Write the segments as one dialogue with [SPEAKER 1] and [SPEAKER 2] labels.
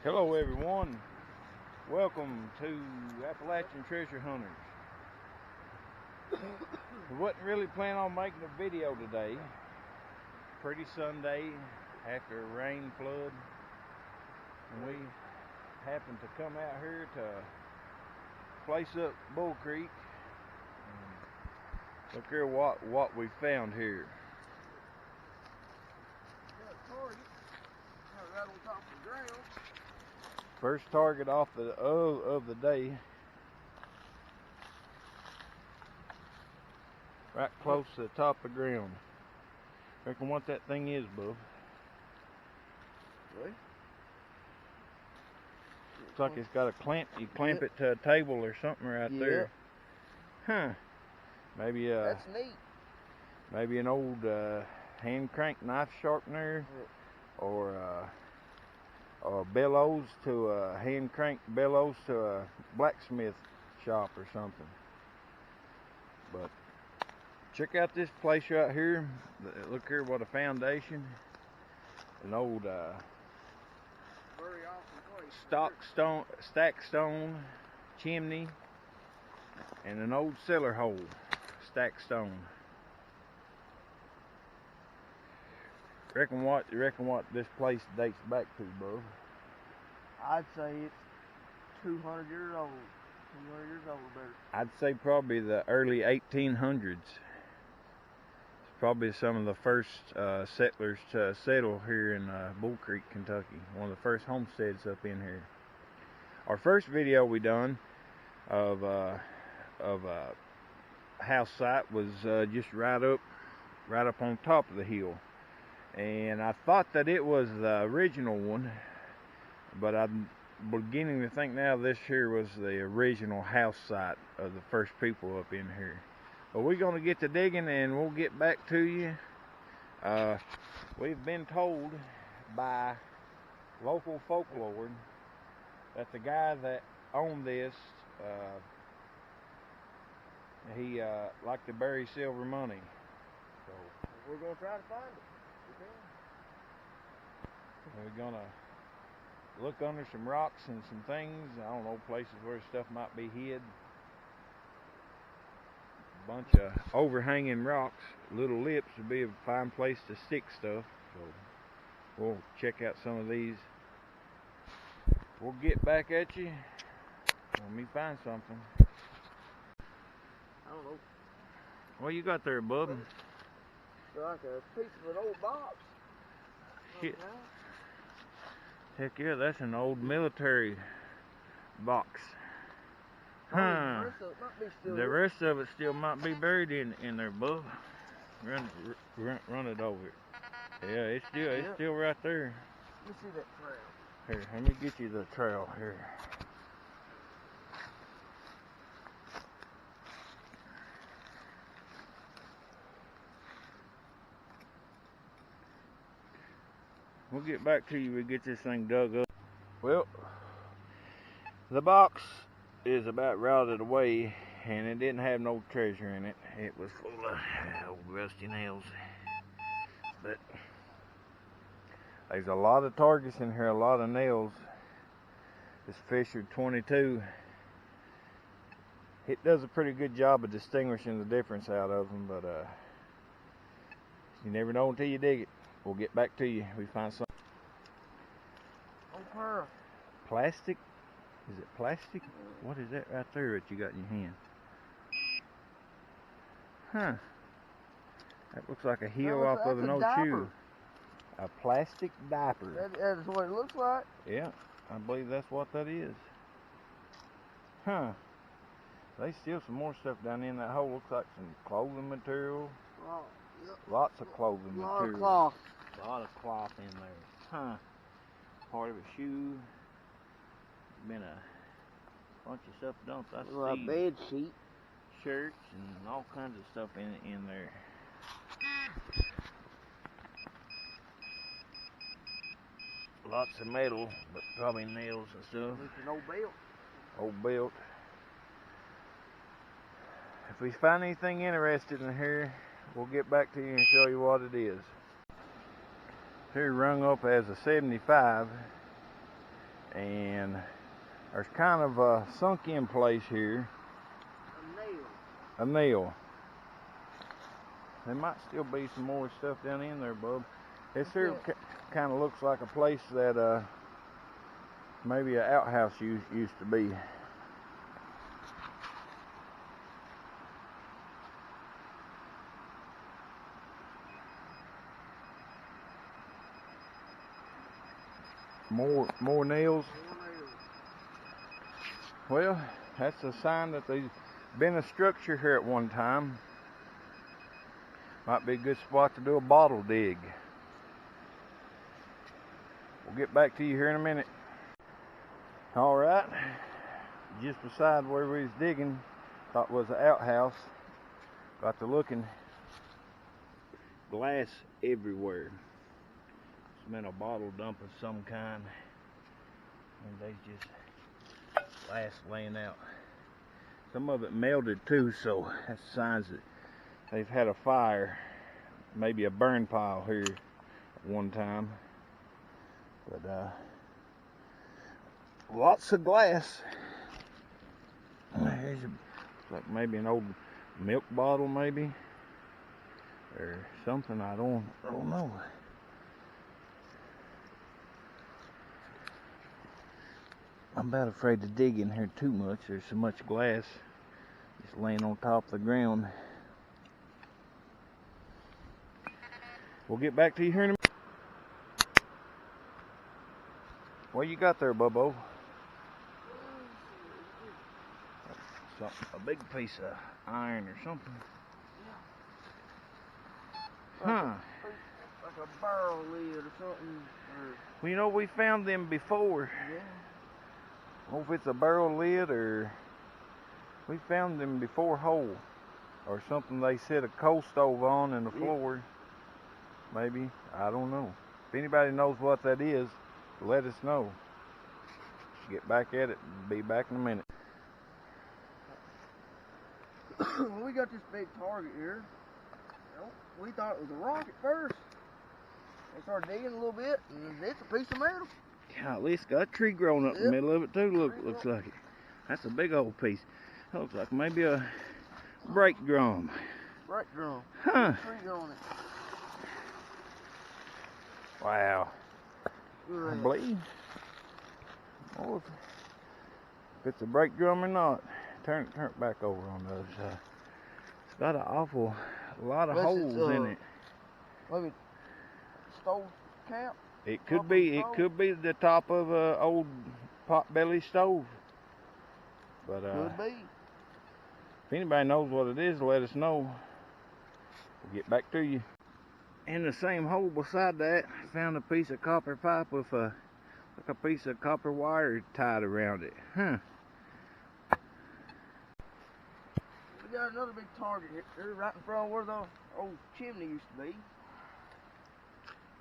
[SPEAKER 1] Hello everyone, welcome to Appalachian Treasure Hunters. We wasn't really planning on making a video today. Pretty Sunday after a rain flood, and we happened to come out here to place up Bull Creek. And look here what we found here.
[SPEAKER 2] Right on top of the ground.
[SPEAKER 1] First target off of the day. Right close to the top of the ground. Reckon what that thing is, bub?
[SPEAKER 2] Really?
[SPEAKER 1] Looks like it's got a clamp. You clamp it to a table or something right there. Huh. Maybe
[SPEAKER 2] that's neat.
[SPEAKER 1] Maybe an old hand crank knife sharpener, or bellows to a hand crank bellows to a blacksmith shop or something. But check out this place right here. Look here, what a foundation. An old
[SPEAKER 2] Very awesome place.
[SPEAKER 1] stack stone chimney, and an old cellar hole, stack stone. Reckon what this place dates back to, bro?
[SPEAKER 2] I'd say it's 200 years old. 200 years old or better.
[SPEAKER 1] I'd say probably the early 1800s. It's probably some of the first settlers to settle here in Bull Creek, Kentucky. One of the first homesteads up in here. Our first video we done of a house site was just right up on top of the hill. And I thought that it was the original one, but I'm beginning to think now this here was the original house site of the first people up in here. But we're going to get to digging and we'll get back to you. We've been told by local folklore that the guy that owned this, he liked to bury silver money. So
[SPEAKER 2] we're going to try to find it.
[SPEAKER 1] We're gonna look under some rocks and some things. I don't know, places where stuff might be hid. A bunch of overhanging rocks, little lips would be a fine place to stick stuff. So we'll check out some of these. We'll get back at you when we find something.
[SPEAKER 2] I don't know.
[SPEAKER 1] What you got there, bub?
[SPEAKER 2] It's like a piece of an old box.
[SPEAKER 1] Shit. Heck yeah, that's an old military box. Huh. The rest of it still might be buried in there, bub. Run it over. Yeah, it's still right there.
[SPEAKER 2] Let me see that trail.
[SPEAKER 1] Here, let me get you the trail here. We'll get back to you when we get this thing dug up. Well, the box is about routed away, and it didn't have no treasure in it. It was full of old rusty nails. But there's a lot of targets in here, a lot of nails. This Fisher 22, it does a pretty good job of distinguishing the difference out of them, but you never know until you dig it. We'll get back to you. We find something.
[SPEAKER 2] Oh, pearl.
[SPEAKER 1] Plastic? Is it plastic? What is that right there that you got in your hand? Huh. That looks like a heel off of an old shoe. A plastic diaper.
[SPEAKER 2] That is what it looks like.
[SPEAKER 1] Yeah, I believe that's what that is. Huh. They steal some more stuff down in that hole. Looks like some clothing material.
[SPEAKER 2] Oh, yep.
[SPEAKER 1] Lots of clothing material.
[SPEAKER 2] A lot of cloth.
[SPEAKER 1] A lot of cloth in there. Huh. Part of a shoe. Been a bunch of stuff dumped. I see
[SPEAKER 2] a bed sheet.
[SPEAKER 1] Shirts and all kinds of stuff in there. Lots of metal, but probably nails and stuff.
[SPEAKER 2] It's an old belt.
[SPEAKER 1] Old belt. If we find anything interested in here, we'll get back to you and show you what it is. Here rung up as a 75, and there's kind of a sunk in place here. A nail. There might still be some more stuff down in there, bub. This here kind of looks like a place that maybe an outhouse used to be. More nails. Well, that's a sign that there's been a structure here at one time. Might be a good spot to do a bottle dig. We'll get back to you here in a minute. All right, just beside where we was digging, thought was an outhouse. Got to looking, glass everywhere. It's been a bottle dump of some kind, and there's just glass laying out. Some of it melted too, so that's signs that they've had a fire, maybe a burn pile here at one time. But lots of glass. There's like maybe an old milk bottle, maybe, or something. I don't know. I'm about afraid to dig in here too much. There's so much glass just laying on top of the ground. We'll get back to you here in a minute. What you got there, Bubbo? Something, a big piece of iron or something. Huh.
[SPEAKER 2] Like a barrel lid or something.
[SPEAKER 1] Well, you know, we found them before.
[SPEAKER 2] Yeah.
[SPEAKER 1] I don't know if it's a barrel lid or we found them before whole or something they set a coal stove on in the floor. Maybe. I don't know. If anybody knows what that is, let us know. Get back at it. Be back in a minute.
[SPEAKER 2] We got this big target here. We thought it was a rock at first. We started digging a little bit, and it's a piece of metal.
[SPEAKER 1] Yeah, at least got a tree growing up in the middle of it too. Looks like it. That's a big old piece. That looks like maybe a brake drum.
[SPEAKER 2] Brake drum.
[SPEAKER 1] Huh.
[SPEAKER 2] Tree on it.
[SPEAKER 1] Wow. I believe. Oh, if it's a brake drum or not. Turn it back over on the other side. It's got an awful lot of holes in it.
[SPEAKER 2] Maybe stove cap.
[SPEAKER 1] It could be. It could be the top of a old potbelly stove. But
[SPEAKER 2] could be.
[SPEAKER 1] If anybody knows what it is, let us know. We'll get back to you. In the same hole beside that, I found a piece of copper pipe with like a piece of copper wire tied around it. Huh.
[SPEAKER 2] We got another big target here, right in front of where the old chimney used to be.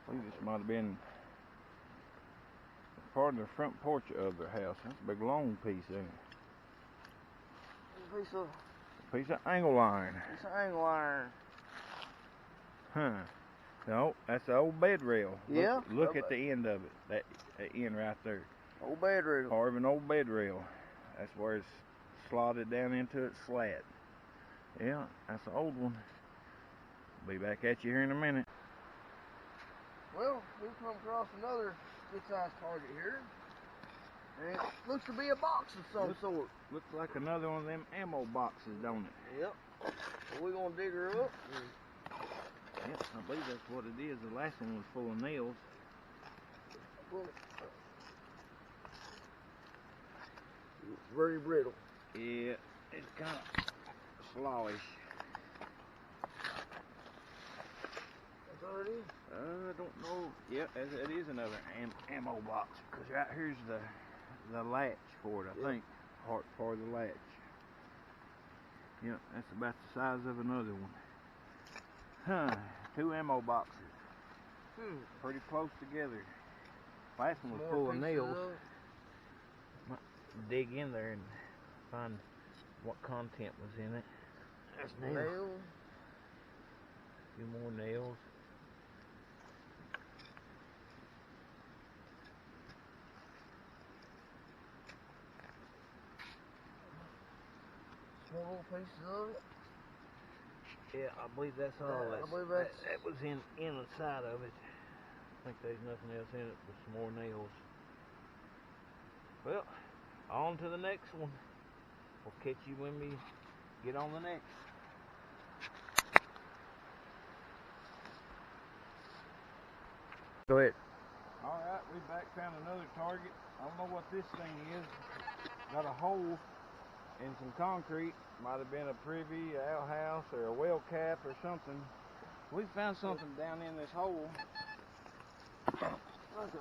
[SPEAKER 1] I think this might have been part of the front porch of their house. That's a big long piece there.
[SPEAKER 2] A
[SPEAKER 1] piece of angle iron.
[SPEAKER 2] Piece of angle iron.
[SPEAKER 1] Huh. No, that's the old bed rail.
[SPEAKER 2] Yeah.
[SPEAKER 1] Look at the end of it. That end right there.
[SPEAKER 2] Old bed rail.
[SPEAKER 1] Part of an old bed rail. That's where it's slotted down into its slat. Yeah, that's an old one. Be back at you here in a minute.
[SPEAKER 2] Well, we've come across another good-sized target here. And it looks to be a box of some sort.
[SPEAKER 1] Looks like another one of them ammo boxes, don't it?
[SPEAKER 2] Yep. So we're going to dig her up.
[SPEAKER 1] Yep, I believe that's what it is. The last one was full of nails.
[SPEAKER 2] It's very brittle.
[SPEAKER 1] Yeah, it's kind of slowish.
[SPEAKER 2] That's all it is?
[SPEAKER 1] I don't know. Yep, it is another ammo box. Because right here's the latch for it, I think. Part for the latch. Yep, that's about the size of another one. Huh, 2 ammo boxes. Pretty close together. Last one was full of nails. Might dig in there and find what content was in it.
[SPEAKER 2] That's nails.
[SPEAKER 1] A few more nails.
[SPEAKER 2] more little pieces of it.
[SPEAKER 3] Yeah, I believe that's all.
[SPEAKER 2] I believe that's...
[SPEAKER 3] That was inside of it. I think there's nothing else in it but some more nails. Well, on to the next one. We'll catch you when we get on the next. Go ahead.
[SPEAKER 1] Alright, we back found another target. I don't know what this thing is. Got a hole in some concrete. Might have been a privy, an outhouse, or a well cap or something. We found something down in this hole.
[SPEAKER 2] Like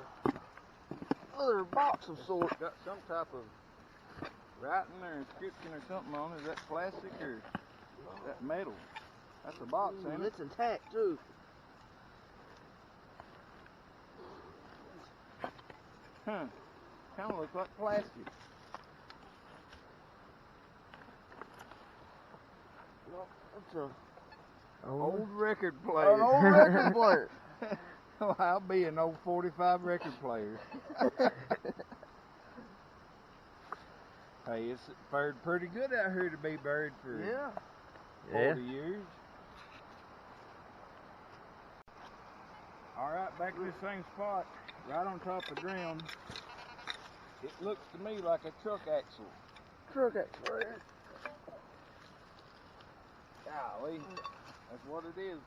[SPEAKER 2] another box of sorts.
[SPEAKER 1] Got some type of writing or inscription or something on it. Is that plastic or is that metal? That's a box, ain't it?
[SPEAKER 2] It's intact too.
[SPEAKER 1] Huh. Kind of looks like plastic.
[SPEAKER 2] No, it's a
[SPEAKER 1] Old record player.
[SPEAKER 2] an old record player.
[SPEAKER 1] Well, I'll be an old 45 record player. Hey, it's fared pretty good out here to be buried for 40 years. Alright, back to the same spot, right on top of the ground. It looks to me like a truck axle.
[SPEAKER 2] Truck axle, right?
[SPEAKER 1] Golly, that's what it is,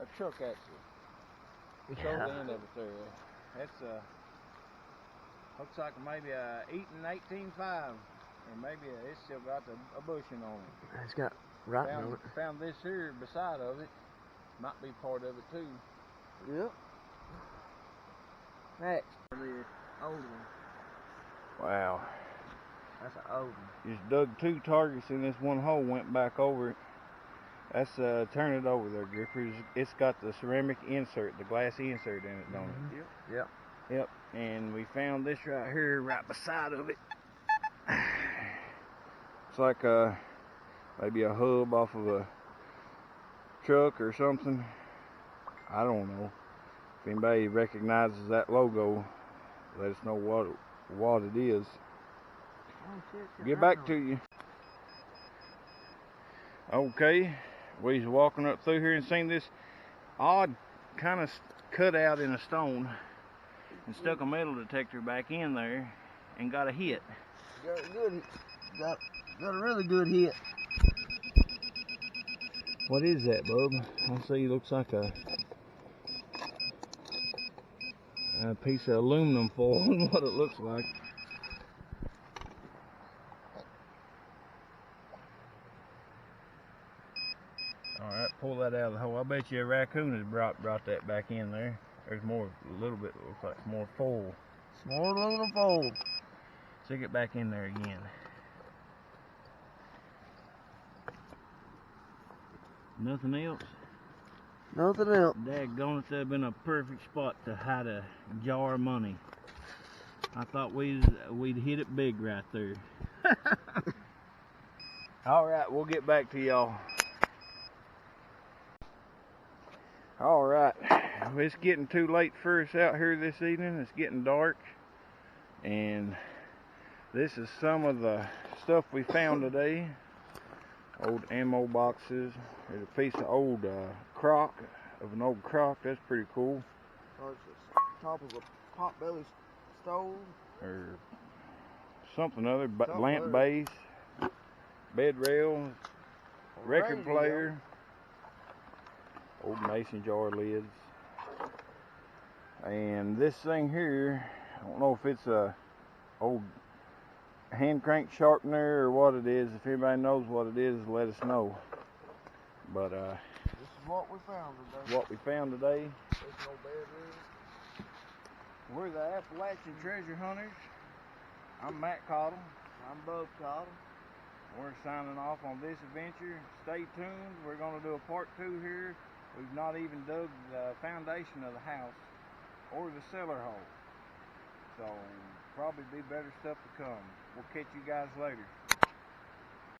[SPEAKER 1] a truck axle. Show the end of it there. That's looks like maybe a eaten 18.5, or maybe it's still got a bushing on it.
[SPEAKER 3] It's got writing on it.
[SPEAKER 1] Found this here beside of it. Might be part of it too.
[SPEAKER 2] Yep. Next, the old one.
[SPEAKER 1] Wow.
[SPEAKER 2] That's an old one.
[SPEAKER 1] Just dug 2 targets in this one hole, went back over it. That's turn it over there, Gripper. It's got the ceramic insert, the glass insert in it, don't it?
[SPEAKER 2] Yep.
[SPEAKER 1] Yep. And we found this right here, right beside of it. It's like maybe a hub off of a truck or something. I don't know. If anybody recognizes that logo, let us know what it is. Get back to you. Okay, we was walking up through here and seen this odd kind of cutout in a stone and stuck a metal detector back in there and got a hit.
[SPEAKER 2] Got a really good hit.
[SPEAKER 1] What is that, bub? I see, looks like a piece of aluminum foil. What it looks like. Alright, pull that out of the hole. I bet you a raccoon has brought that back in there. There's more, a little bit, looks like more foil.
[SPEAKER 2] It's more aluminum foil.
[SPEAKER 1] Stick it back in there again. Nothing else?
[SPEAKER 2] Nothing else.
[SPEAKER 1] Daggone it, that'd have been a perfect spot to hide a jar of money. I thought we'd hit it big right there. Alright, we'll get back to y'all. Alright, it's getting too late for us out here this evening. It's getting dark. And this is some of the stuff we found today. Old ammo boxes. There's a piece of old crock, of an old crock. That's pretty cool.
[SPEAKER 2] Oh, it's the top of a potbelly stove.
[SPEAKER 1] Or something other, but
[SPEAKER 2] Something
[SPEAKER 1] lamp
[SPEAKER 2] other.
[SPEAKER 1] base, bed rail, record
[SPEAKER 2] Radio.
[SPEAKER 1] player, old mason jar lids. And this thing here, I don't know if it's a old hand crank sharpener or what it is. If anybody knows what it is, let us know. But
[SPEAKER 2] This is what we found today.
[SPEAKER 1] what we found today,
[SPEAKER 2] There's no bedroom.
[SPEAKER 1] we're the Appalachian treasure hunters. I'm Matt Cottle.
[SPEAKER 2] I'm Bub Cottle.
[SPEAKER 1] We're signing off on this adventure. Stay tuned. We're going to do a part 2 here. We've not even dug the foundation of the house or the cellar hole. So probably be better stuff to come. We'll catch you guys later.